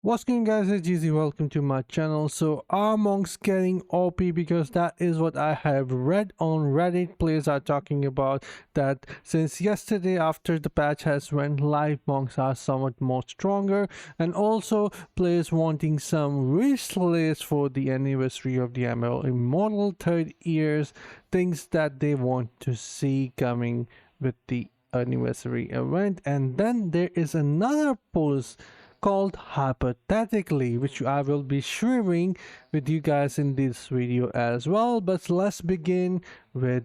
What's going guys, it's GZ, welcome to my channel. So are monks getting OP? Because that is what I have read on Reddit. Players are talking about that since yesterday after the patch has went live, monks are somewhat more stronger, and also players wanting some wish list for the anniversary of Diablo Immortal 3rd years, things that they want to see coming with the anniversary event. And then there is another post called Hypothetically, which I will be sharing with you guys in this video as well. But let's begin with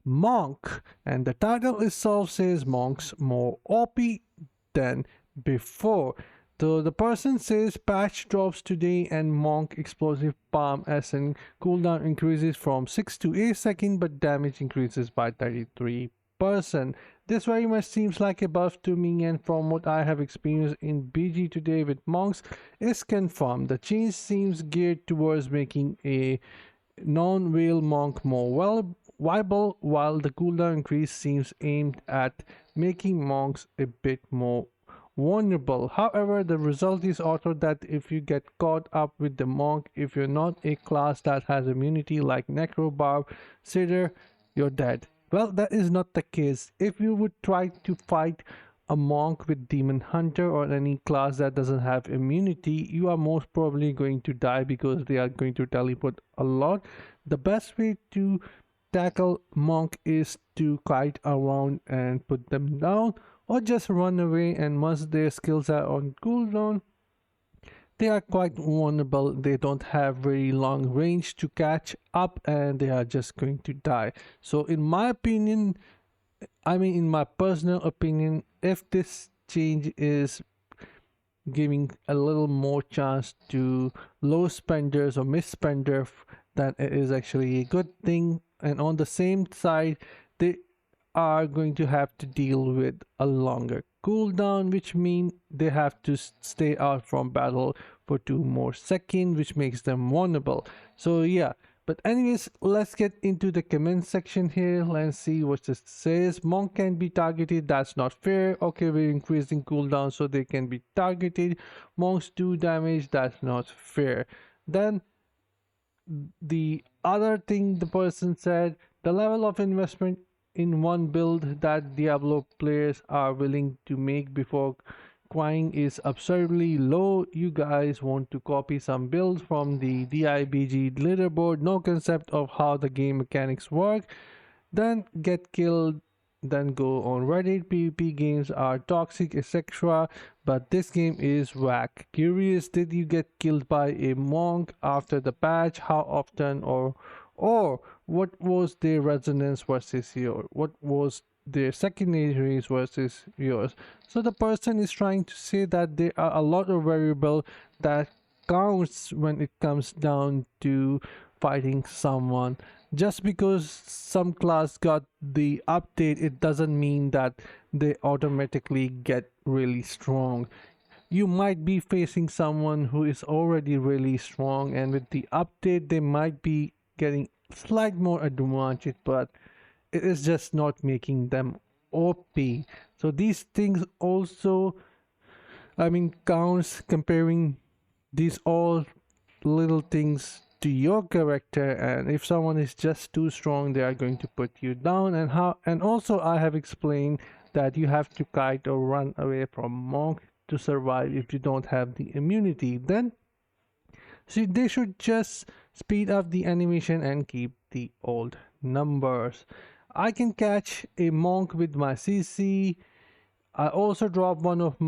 Monk, and the title itself says monks more OP than before. So the person says patch drops today and monk explosive palm SN cooldown increases from 6 to 8 seconds, but damage increases by 33%. This very much seems like a buff to me, and from what I have experienced in BG today with monks is confirmed. The change seems geared towards making a non-whale monk more viable, while the cooldown increase seems aimed at making monks a bit more vulnerable. However, the result is also that if you get caught up with the monk, if you're not a class that has immunity like Necro Barb, Cedar, you're dead. Well, that is not the case. If you would try to fight a monk with Demon Hunter or any class that doesn't have immunity, you are most probably going to die because they are going to teleport a lot. The best way to tackle monk is to kite around and put them down, or just run away, and once their skills are on cooldown, they are quite vulnerable. They don't have very long range to catch up, and they are just going to die. So in my opinion, in my personal opinion, if this change is giving a little more chance to low spenders or misspender, then it is actually a good thing. And on the same side, they are going to have to deal with a longer cooldown, which means they have to stay out from battle for 2 more seconds, which makes them vulnerable. So yeah, but anyways, let's get into the comment section here. Let's see what this says. Monk can be targeted, that's not fair. Okay, we're increasing cooldown so they can be targeted. Monks do damage, that's not fair. Then the other thing the person said, the level of investment in one build that Diablo players are willing to make before quitting is absurdly low. You guys want to copy some builds from the DIBG leaderboard, no concept of how the game mechanics work, then get killed, then go on Reddit. PvP games are toxic, etc., but this game is whack. Curious, did you get killed by a monk after the patch? How often? Or what was their resonance versus yours? What was their secondaries versus yours? So the person is trying to say that there are a lot of variables that counts when it comes down to fighting someone. Just because some class got the update, it doesn't mean that they automatically get really strong. You might be facing someone who is already really strong, and with the update they might be getting slight more advantage, but it is just not making them OP. So these things also, counts comparing these all little things to your character, and if someone is just too strong, they are going to put you down. And also I have explained that you have to kite or run away from monk to survive if you don't have the immunity. Then so they should just speed up the animation and keep the old numbers. I can catch a monk with my CC. I also drop one of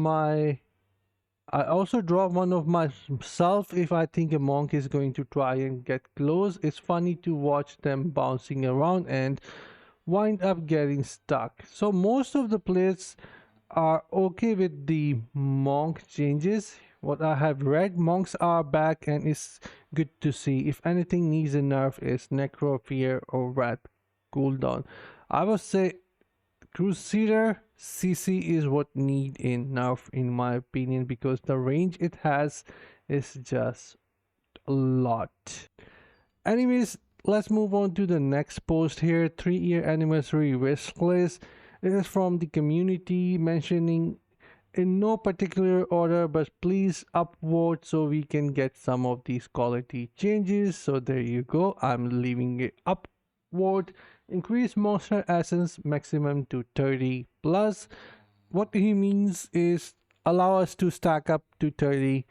myself if I think a monk is going to try and get close. It's funny to watch them bouncing around and wind up getting stuck. So most of the players are okay with the monk changes. What I have read, monks are back and it's good to see. If anything needs a nerf is Necro, Fear or Rat cooldown. I would say Crusader CC is what need a nerf in my opinion, because the range it has is just a lot. Anyways, let's move on to the next post here. 3-year anniversary wish list. It is from the community mentioning in no particular order, but please upvote so we can get some of these quality changes. So there you go. I'm leaving it upvote. Increase monster essence maximum to 30 plus. What he means is allow us to stack up to 30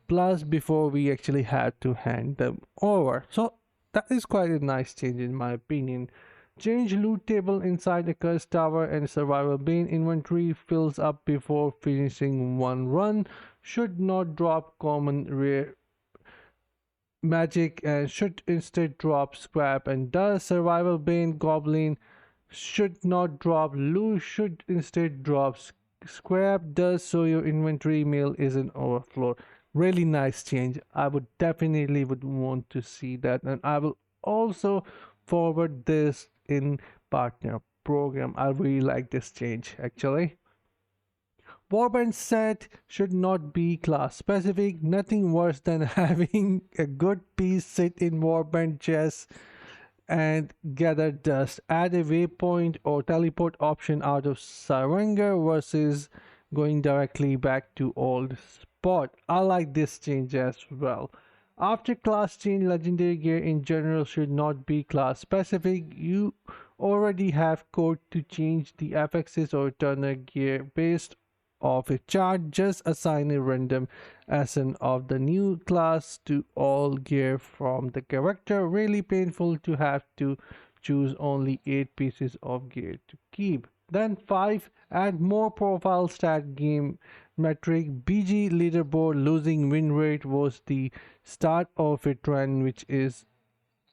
plus before we actually have to hand them over. So that is quite a nice change in my opinion. Change loot table inside the cursed tower and survival bane. Inventory fills up before finishing one run. Should not drop common rare magic and should instead drop scrap and dust. Survival bane goblin should not drop loot, should instead drop scrap dust so your inventory mail isn't overflow. Really nice change. I would definitely would want to see that, and I will also forward this in partner program. I really like this change actually. Warband set should not be class specific. Nothing worse than having a good piece sit in warband chest and gather dust. Add a waypoint or teleport option out of surrender versus going directly back to old spot. I like this change as well. After class change, legendary gear in general should not be class specific. You already have code to change the FXs or turner gear based off a chart. Just assign a random assign of the new class to all gear from the character. Really painful to have to choose only 8 pieces of gear to keep. Then 5, add more profile stat game metric. BG leaderboard losing win rate was the start of a trend which is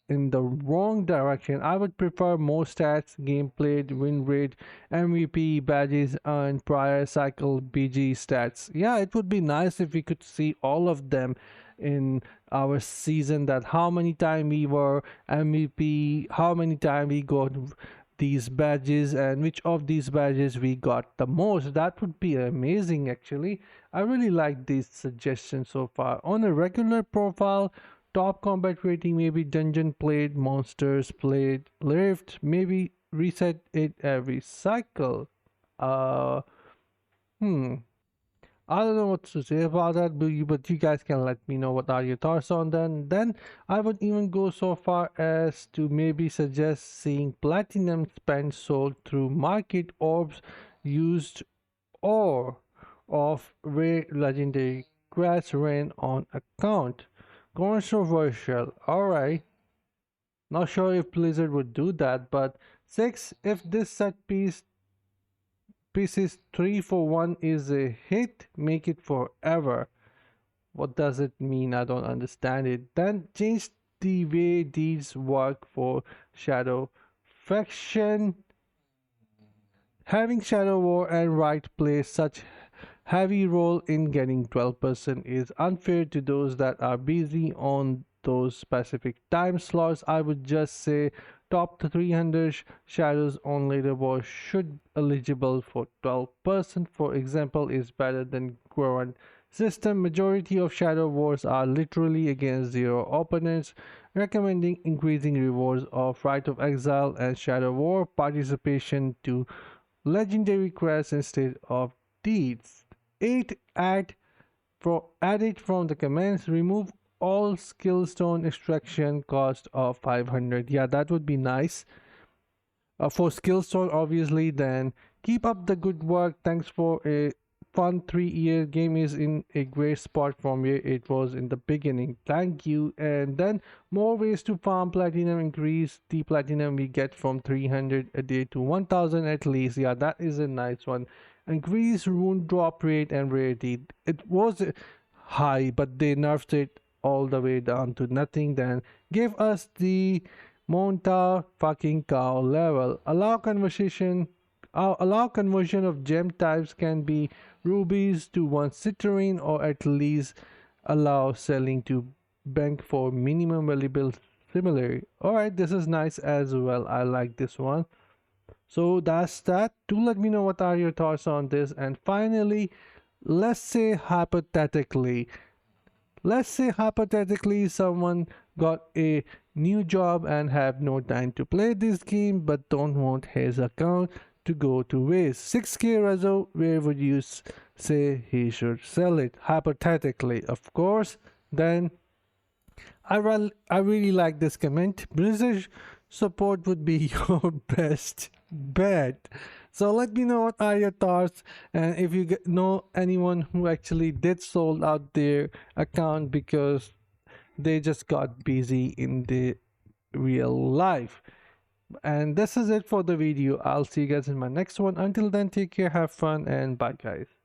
in the wrong direction. I would prefer more stats, gameplay, win rate, MVP, badges, and prior cycle BG stats. Yeah, it would be nice if we could see all of them in our season, that how many time we were MVP, how many time we got these badges, and which of these badges we got the most. That would be amazing actually. I really like these suggestions so far. On a regular profile, top combat rating, maybe dungeon played, monsters played, lift, maybe reset it every cycle. Uh, hmm. I don't know what to say about that, but you guys can let me know what are your thoughts on that. Then I would even go so far as to maybe suggest seeing platinum spent sold through market orbs used or of rare legendary grass ran on account. Controversial. Alright. Not sure if Blizzard would do that, but 6. If this set pieces 3 for 1 is a hit, make it forever. What does it mean? I don't understand it. Then change the way these work for Shadow Faction. Having Shadow War and Right play such heavy role in getting 12% is unfair to those that are busy on those specific time slots. I would just say top 300 shadows on leaderboard should eligible for 12%, for example, is better than current system. Majority of shadow wars are literally against zero opponents, recommending increasing rewards of Right of Exile and Shadow War participation to legendary quests instead of deeds. 8. Add it from the commands. Remove all skill stone extraction cost of 500. Yeah, that would be nice. For skill stone, obviously. Then keep up the good work. Thanks for a fun 3 year game. Is in a great spot from where it was in the beginning. Thank you. And then more ways to farm platinum. Increase the platinum we get from 300 a day to 1000 at least. Yeah, that is a nice one. Increase rune drop rate and rarity. It was high, but they nerfed it all the way down to nothing. Then give us the Monta fucking cow level. Allow conversion of gem types can be rubies to one citrine, or at least allow selling to bank for minimum valuable similarly. Alright, this is nice as well. I like this one. So that's that. Do let me know what are your thoughts on this. And finally, let's say hypothetically someone got a new job and have no time to play this game but don't want his account to go to waste. 6k rezo, where would you say he should sell it, hypothetically, of course, then I really like this comment. British support would be your best bet. So let me know what are your thoughts, and if you know anyone who actually did sold out their account because they just got busy in the real life. And this is it for the video. I'll see you guys in my next one. Until then, take care, have fun, and bye guys.